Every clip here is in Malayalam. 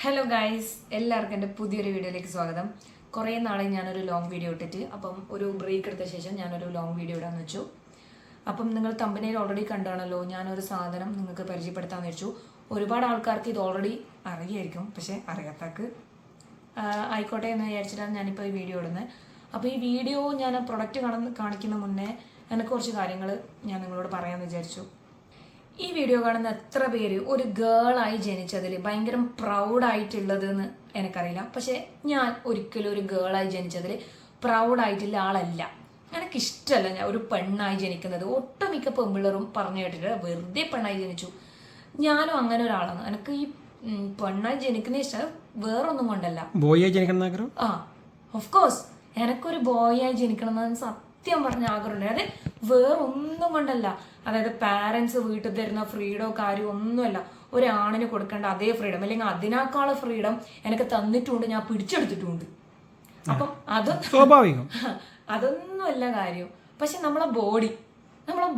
ഹലോ ഗൈസ്, എല്ലാവർക്കും എൻ്റെ പുതിയൊരു വീഡിയോയിലേക്ക് സ്വാഗതം. കുറേ നാളെ ഞാനൊരു ലോങ് വീഡിയോ ഇട്ടിട്ട് അപ്പം ഒരു ബ്രേക്ക് എടുത്ത ശേഷം ഞാനൊരു ലോങ് വീഡിയോ ഇടാന്ന് വെച്ചു. അപ്പം നിങ്ങൾ തമ്പനയിൽ ഓൾറെഡി കണ്ടാണല്ലോ, ഞാനൊരു സാധനം നിങ്ങൾക്ക് പരിചയപ്പെടുത്താമെന്ന് വെച്ചു. ഒരുപാട് ആൾക്കാർക്ക് ഇത് ഓൾറെഡി അറിയായിരിക്കും, പക്ഷേ അറിയാത്തവർക്ക് ആയിക്കോട്ടെ എന്ന് വിചാരിച്ചിട്ടാണ് ഞാനിപ്പോൾ ഈ വീഡിയോ ഇടുന്നത്. അപ്പോൾ ഈ വീഡിയോ ഞാൻ പ്രൊഡക്റ്റ് കാണിക്കുന്ന മുന്നേ എനിക്ക് കുറച്ച് കാര്യങ്ങൾ ഞാൻ നിങ്ങളോട് പറയാമെന്ന് വിചാരിച്ചു. ഈ വീഡിയോ കാണുന്ന എത്ര പേര് ഒരു ഗേളായി ജനിച്ചതിൽ ഭയങ്കര പ്രൗഡായിട്ടുള്ളതെന്ന് എനിക്കറിയില്ല. പക്ഷെ ഞാൻ ഒരിക്കലും ഒരു ഗേളായി ജനിച്ചതിൽ പ്രൗഡായിട്ടുള്ള ആളല്ല. എനിക്കിഷ്ടമല്ല ഞാൻ ഒരു പെണ്ണായി ജനിക്കുന്നത്. ഒട്ടുമിക്ക പെമ്പിള്ളറും പറഞ്ഞു കേട്ടിട്ട് വെറുതെ പെണ്ണായി ജനിച്ചു. ഞാനും അങ്ങനെ ഒരാളാണ്. എനിക്ക് ഈ പെണ്ണായി ജനിക്കുന്ന ഇഷ്ടം വേറൊന്നും കൊണ്ടല്ല. ഓഫ് കോഴ്സ് എനിക്കൊരു ബോയായി ജനിക്കണം എന്ന് സത്യം പറഞ്ഞ ആഗ്രഹമുണ്ട്. അത് വേറൊന്നും കൊണ്ടല്ല. അതായത് പാരൻസ് വീട്ടിൽ തരുന്ന ഫ്രീഡോ കാര്യമോ ഒന്നുമല്ല. ഒരാണിന് കൊടുക്കേണ്ട അതേ ഫ്രീഡം അല്ലെങ്കിൽ അതിനേക്കാളും ഫ്രീഡം എനിക്ക് തന്നിട്ടുണ്ട്, ഞാൻ പിടിച്ചെടുത്തിട്ടുണ്ട്. അപ്പം സ്വാഭാവികം, അതൊന്നുമല്ല കാര്യം. പക്ഷെ നമ്മളെ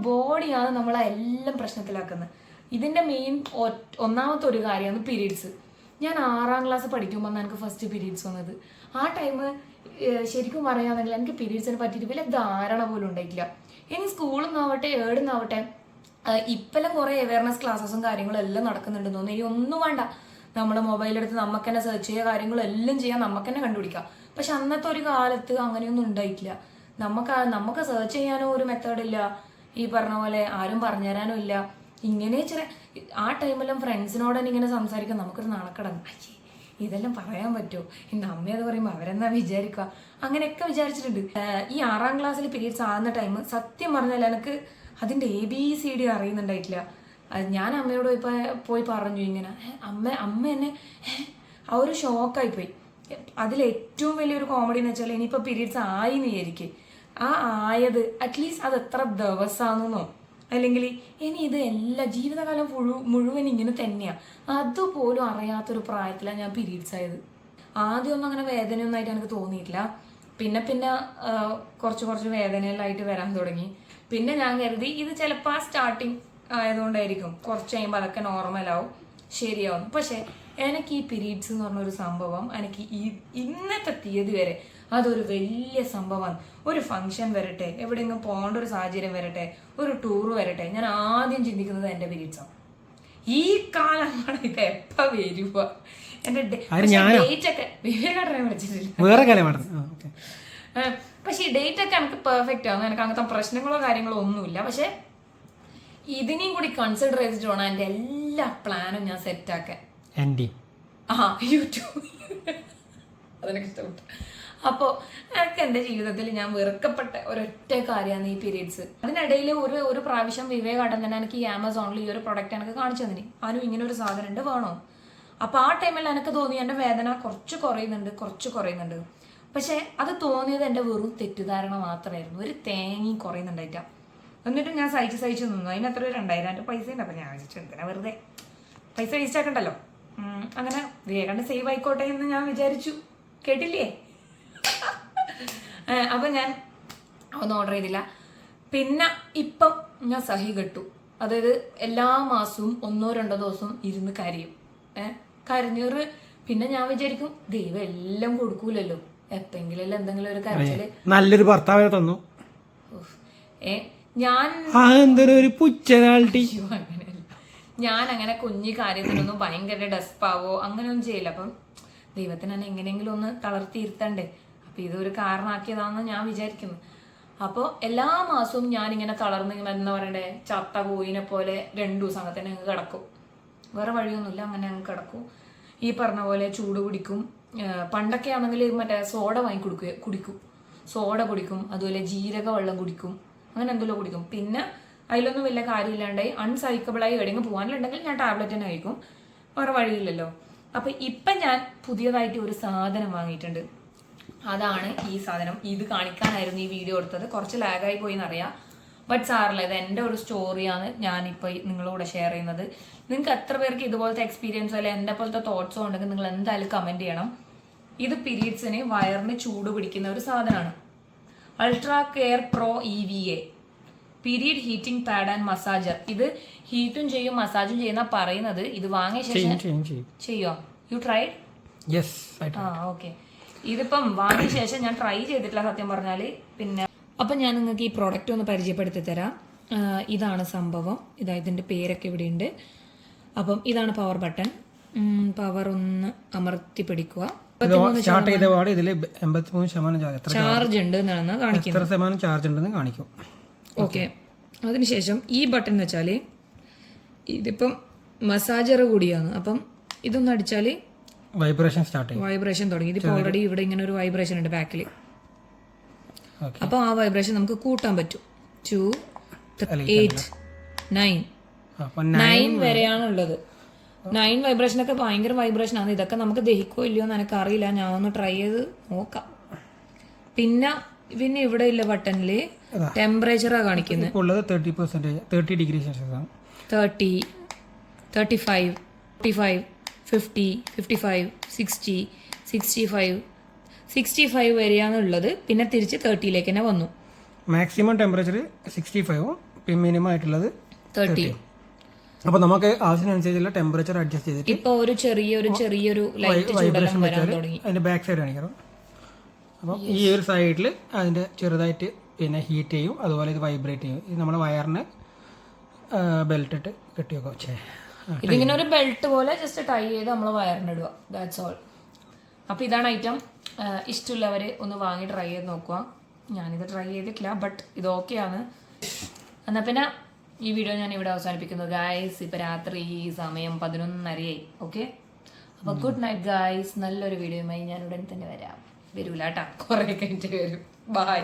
ബോഡിയാണ് നമ്മളെ എല്ലാം പ്രശ്നത്തിലാക്കുന്നത്. ഇതിന്റെ മെയിൻ ഒന്നാമത്തെ ഒരു കാര്യമാണ് പീരീഡ്സ്. ഞാൻ 6ാം ക്ലാസ് പഠിക്കുമ്പോൾ എനിക്ക് ഫസ്റ്റ് പീരീഡ്സ് വന്നത്. ആ ടൈം ശരിക്കും പറയുകയാണെങ്കിൽ എനിക്ക് പീരീഡ്സിനെ പറ്റിയിട്ട് വലിയ ധാരണ പോലും ഉണ്ടായിട്ടില്ല. ഇനി സ്കൂളിൽ നിന്നാവട്ടെ ഏടുന്നാവട്ടെ ഇപ്പെല്ലാം കുറേ അവയർനെസ് ക്ലാസ്സസും കാര്യങ്ങളും എല്ലാം നടക്കുന്നുണ്ടെന്ന് തോന്നുന്നു. ഇനി ഒന്നും വേണ്ട, നമ്മൾ മൊബൈലെടുത്ത് നമുക്ക് തന്നെ സെർച്ച് ചെയ്യുക, കാര്യങ്ങളും എല്ലാം ചെയ്യാൻ നമുക്ക് തന്നെ കണ്ടുപിടിക്കാം. പക്ഷെ അന്നത്തെ ഒരു കാലത്ത് അങ്ങനെയൊന്നും ഉണ്ടായിട്ടില്ല. നമുക്ക് സെർച്ച് ചെയ്യാനോ ഒരു മെത്തേഡില്ല. ഈ പറഞ്ഞ പോലെ ആരും പറഞ്ഞു തരാനോ ഇല്ല. ഇങ്ങനെ ആ ടൈമെല്ലാം ഫ്രണ്ട്സിനോട് തന്നെ ഇങ്ങനെ സംസാരിക്കാൻ നമുക്കൊരു നാണക്കടന്നു. ഇതെല്ലാം പറയാൻ പറ്റുമോ? എൻ്റെ അമ്മയത് പറയുമ്പോൾ അവരെന്നാ വിചാരിക്കുക? അങ്ങനെയൊക്കെ വിചാരിച്ചിട്ടുണ്ട്. ഈ 6ാം ക്ലാസ്സിൽ പീരീഡ്സ് ആകുന്ന ടൈം സത്യം പറഞ്ഞാൽ എനിക്ക് അതിൻ്റെ ABCD അറിയുന്നുണ്ടായിട്ടില്ല. ഞാൻ അമ്മയോട് പോയി പറഞ്ഞു ഇങ്ങനെ. അമ്മ എന്നെ ആ ഒരു ഷോക്കായിപ്പോയി. അതിലേറ്റവും വലിയൊരു കോമഡി എന്ന് വെച്ചാൽ ഇനിയിപ്പോൾ പീരീഡ്സ് ആയി എന്ന് വിചാരിക്കും. ആയത് അറ്റ്ലീസ്റ്റ് അത് എത്ര ദിവസമാണെന്നോ അല്ലെങ്കിൽ ഇനി ഇത് എല്ലാ ജീവിതകാലം മുഴുവൻ ഇങ്ങനെ തന്നെയാണ് അതുപോലും അറിയാത്തൊരു പ്രായത്തിലാണ് ഞാൻ പീരീഡ്സ് ആയത്. ആദ്യമൊന്നും അങ്ങനെ വേദനയൊന്നായിട്ട് എനിക്ക് തോന്നിയിട്ടില്ല. പിന്നെ കുറച്ച് വേദനയിലായിട്ട് വരാൻ തുടങ്ങി. പിന്നെ ഞാൻ കരുതി ഇത് ചിലപ്പോൾ സ്റ്റാർട്ടിങ് ആയതുകൊണ്ടായിരിക്കും, കുറച്ച് കഴിയുമ്പോൾ അതൊക്കെ നോർമലാവും, ശരിയാവും. പക്ഷെ എനിക്ക് ഈ പീരീഡ്സ് എന്ന് പറഞ്ഞൊരു സംഭവം എനിക്ക് ഇന്നത്തെ തീയതി വരെ അതൊരു വലിയ സംഭവമാണ്. ഒരു ഫംഗ്ഷൻ വരട്ടെ, എവിടെയെങ്കിലും പോകേണ്ട ഒരു സാഹചര്യം വരട്ടെ, ഒരു ടൂർ വരട്ടെ, ഞാൻ ആദ്യം ചിന്തിക്കുന്നത് എൻ്റെ പീരീഡ്സാണ്. ഈ കാലമാണ് ഇത് എപ്പ വരുക. എന്റെ ഡേറ്റ് ഒക്കെ വിവേകാടനെ വിളിച്ചിട്ടില്ല. പക്ഷെ ഈ ഡേറ്റ് ഒക്കെ എനിക്ക് പെർഫെക്റ്റ് ആണ്. എനിക്ക് അങ്ങനത്തെ പ്രശ്നങ്ങളോ കാര്യങ്ങളോ ഒന്നുമില്ല. പക്ഷെ ഇതിനെയും കൂടി കൺസിഡർ ചെയ്തിട്ട് വേണം എൻ്റെ എല്ലാ പ്ലാനും ഞാൻ സെറ്റാക്കാൻ. യൂട്യൂബ് അതെനിക്ക് ഇഷ്ടപ്പെട്ടു. അപ്പോൾ എനിക്ക് എൻ്റെ ജീവിതത്തിൽ ഞാൻ വെറുക്കപ്പെട്ട ഒരൊറ്റ കാര്യമാണ് ഈ പീരീഡ്സ്. അതിനിടയിൽ ഒരു പ്രാവശ്യം വിവേകാടൻ തന്നെ എനിക്ക് ഈ ആമസോണിൽ ഈ ഒരു പ്രൊഡക്റ്റ് എനിക്ക് കാണിച്ചു തന്നിന്. അതിനും ഇങ്ങനെ ഒരു സാധനം ഉണ്ട്, വേണോ? അപ്പോൾ ആ ടൈമിൽ എനിക്ക് തോന്നി എൻ്റെ വേദന കുറച്ച് കുറയുന്നുണ്ട്. പക്ഷെ അത് തോന്നിയത് എൻ്റെ വെറും തെറ്റിദ്ധാരണ മാത്രമായിരുന്നു. ഒരു തേങ്ങയും കുറയുന്നുണ്ടായിട്ട. എന്നിട്ട് ഞാൻ സഹിച്ച് നിന്നു. അതിനത്ര 2000 പൈസ ഉണ്ട്. അപ്പം ഞാൻ വിചാരിച്ചു എന്തിനാ വെറുതെ പൈസ വേസ്റ്റ് ആക്കണ്ടല്ലോ. അങ്ങനെ വിവേകാടൻ സേവ് ആയിക്കോട്ടെ എന്ന് ഞാൻ വിചാരിച്ചു. കേട്ടില്ലേ? അപ്പം ഞാൻ ഒന്നും ഓർഡർ ചെയ്തില്ല. പിന്നെ ഇപ്പം ഞാൻ സഹി കെട്ടു. അതായത് എല്ലാ മാസവും 1-2 ദിവസം ഇരുന്ന് കരഞ്ഞേറ്. പിന്നെ ഞാൻ വിചാരിക്കും ദൈവം എല്ലാം കൊടുക്കൂലല്ലോ, എപ്പെങ്കിലും എന്തെങ്കിലും ഒരു കരച്ചില് നല്ലൊരു ഭർത്താവിനെ തന്നു. ഞാൻ അങ്ങനെ കുഞ്ഞു കാര്യത്തിനൊന്നും ഭയങ്കര ഡെസ്പാവോ അങ്ങനെയൊന്നും ചെയ്യില്ല. അപ്പം ദൈവത്തിന് തന്നെ എങ്ങനെയെങ്കിലും ഒന്ന് തളർത്തിയിരുത്തണ്ടേ. അപ്പൊ ഇതൊരു കാരണമാക്കിയതാണെന്ന് ഞാൻ വിചാരിക്കുന്നു. അപ്പോൾ എല്ലാ മാസവും ഞാനിങ്ങനെ തളർന്ന് എന്താ പറയണ്ടേ, ചത്ത കോയിനെ പോലെ 2 ദിവസം അങ്ങനെ തന്നെ അങ്ങ് കിടക്കും. വേറെ വഴിയൊന്നുമില്ല, അങ്ങനെ അങ്ങ് കിടക്കും. ഈ പറഞ്ഞ പോലെ ചൂട് കുടിക്കും. പണ്ടൊക്കെ ആണെങ്കിൽ മറ്റേ സോഡ കുടിക്കും. സോഡ കുടിക്കും, അതുപോലെ ജീരക വെള്ളം കുടിക്കും, അങ്ങനെ എന്തെങ്കിലും കുടിക്കും. പിന്നെ അതിലൊന്നും വലിയ കാര്യമില്ലാണ്ടായി അൺസൈക്കബിളായി എവിടെയെങ്കിലും പോകാനുണ്ടെങ്കിൽ ഞാൻ ടാബ്ലറ്റ് തന്നെ കഴിക്കും. വേറെ വഴിയില്ലല്ലോ. അപ്പം ഇപ്പം ഞാൻ പുതിയതായിട്ട് ഒരു സാധനം വാങ്ങിയിട്ടുണ്ട്. അതാണ് ഈ സാധനം. ഇത് കാണിക്കാനായിരുന്നു ഈ വീഡിയോ എടുത്തത്. കുറച്ച് ലാഗായി പോയി എന്നറിയാം, ബട്ട് സാറില്ല, ഇത് എൻ്റെ ഒരു സ്റ്റോറിയാണ് ഞാനിപ്പോൾ നിങ്ങളോട് ഷെയർ ചെയ്യുന്നത്. നിങ്ങൾക്ക് എത്ര പേർക്ക് ഇതുപോലത്തെ എക്സ്പീരിയൻസോ അല്ലെങ്കിൽ എൻ്റെ പോലത്തെ തോട്ട്സോ ഉണ്ടെങ്കിൽ നിങ്ങൾ എന്തായാലും കമൻറ്റ് ചെയ്യണം. ഇത് പീരീഡ്സിന് വയറിന് ചൂട് പിടിക്കുന്ന ഒരു സാധനമാണ്. Ultra care pro EVA period heating pad and massager. ഇത് ഹീറ്റും ചെയ്യും മസാജും ചെയ്യുന്ന പറയുന്നത്. ഇത് വാങ്ങിയ ശേഷം ചെയ്യോ? You tried? യെസ്. ആ ഓക്കെ. ഇതിപ്പം വാങ്ങിയ ശേഷം ഞാൻ ട്രൈ ചെയ്തിട്ടില്ല സത്യം പറഞ്ഞാൽ. പിന്നെ അപ്പം ഞാൻ നിങ്ങൾക്ക് ഈ പ്രോഡക്റ്റ് ഒന്ന് പരിചയപ്പെടുത്തി തരാം. ഇതാണ് സംഭവം. ഇതിൻ്റെ പേരൊക്കെ ഇവിടെയുണ്ട്. അപ്പം ഇതാണ് പവർ ബട്ടൺ. പവർ ഒന്ന് അമർത്തി പിടിക്കുക. സ്റ്റാർട്ട് ചെയ്ത പാട് ഇതിൽ 83% ചാർജ് ഉണ്ട് എന്നാണ് കാണിക്കുന്നത്. എത്ര ശതമാനം ചാർജ് ഉണ്ടെന്ന് കാണിക്കും. ഓക്കെ. അതിനുശേഷം ഈ ബട്ടൺ എന്ന് വെച്ചാൽ ഇതിപ്പം മസാജർ കൂടിയാണ്. അപ്പം ഇതൊന്ന് അടിച്ചാൽ വൈബ്രേഷൻ സ്റ്റാർട്ട് ചെയ്യും. വൈബ്രേഷൻ തുടങ്ങി. ഇതിപ്പോൾ ഓൾറെഡി ഇവിടെ ഇങ്ങനെ ഒരു വൈബ്രേഷൻ ഉണ്ട് ബാക്കിൽ. അപ്പോൾ ആ വൈബ്രേഷൻ നമുക്ക് കൂട്ടാൻ പറ്റും. 2, 8, 9 9 വരെയാണുള്ളത്. 9 വൈബ്രേഷനൊക്കെ ഭയങ്കര വൈബ്രേഷനാണ്. ഇതൊക്കെ നമുക്ക് ദഹിക്കോ ഇല്ലയോ എന്ന് എനിക്ക് അറിയില്ല. ഞാൻ ഒന്ന് ട്രൈ ചെയ്ത് നോക്കാം. പിന്നെ ഇവിടെ ഇല്ല ബട്ടണിൽ ടെമ്പറേച്ചറാണ് കാണിക്കുന്നത്. 30 ഡിഗ്രി സെൽഷ്യസ് ആണ്. 30, 35, 45, 50, 55, 60, 65 വരെയാണ് ഉള്ളത്. പിന്നെ തിരിച്ച് 30ലേക്ക് തന്നെ വന്നു. മാക്സിമം ടെമ്പറേച്ചർ 65ഉം പിന്നെ മിനിമം ആയിട്ടുള്ളത് 30. അപ്പോൾ നമുക്ക് ആവശ്യത്തിനനുസരിച്ചുള്ള ടെമ്പറേച്ചർ അഡ്ജസ്റ്റ് ചെയ്തിട്ട് ഇപ്പോൾ ഒരു ചെറിയൊരു ലൈറ്റ് ചൂടെല്ലാം വരാൻ തുടങ്ങി. അതിൻ്റെ ബാക്ക് സൈഡ് കാണിക്കണം. അപ്പോൾ ഈ ഒരു സൈഡിൽ അതിൻ്റെ ചെറുതായിട്ട് പിന്നെ ഹീറ്റ് ചെയ്യും. അതുപോലെ ഇത് വൈബ്രേറ്റ് ചെയ്യും. ഇത് നമ്മുടെ വയറിന് ബെൽറ്റ് ഇട്ട് കെട്ടി വെക്കാം. ഇതിങ്ങനെ ഒരു ബെൽറ്റ് പോലെ ജസ്റ്റ് ടൈ ചെയ്ത് നമ്മൾ വയറിനിടുക. That's all. അപ്പോൾ ഇതാണ് ഐറ്റം. ഇഷ്ടമുള്ളവർ ഒന്ന് വാങ്ങി ട്രൈ ചെയ്ത് നോക്കുക. ഞാനിത് ട്രൈ ചെയ്തിട്ടില്ല, ബട്ട് ഇത് ഓക്കെയാണ്. എന്നാൽ പിന്നെ ഈ വീഡിയോ ഞാൻ ഇവിടെ അവസാനിപ്പിക്കുന്നു ഗായ്സ്. ഇപ്പം രാത്രി സമയം 11:30 ഓക്കെ. അപ്പോൾ ഗുഡ് നൈറ്റ് ഗായ്സ്. നല്ലൊരു വീഡിയോയുമായി ഞാൻ ഉടൻ തന്നെ വരൂല കേട്ടോ, കുറേ കഴിഞ്ഞിട്ട് വരും. ബൈ.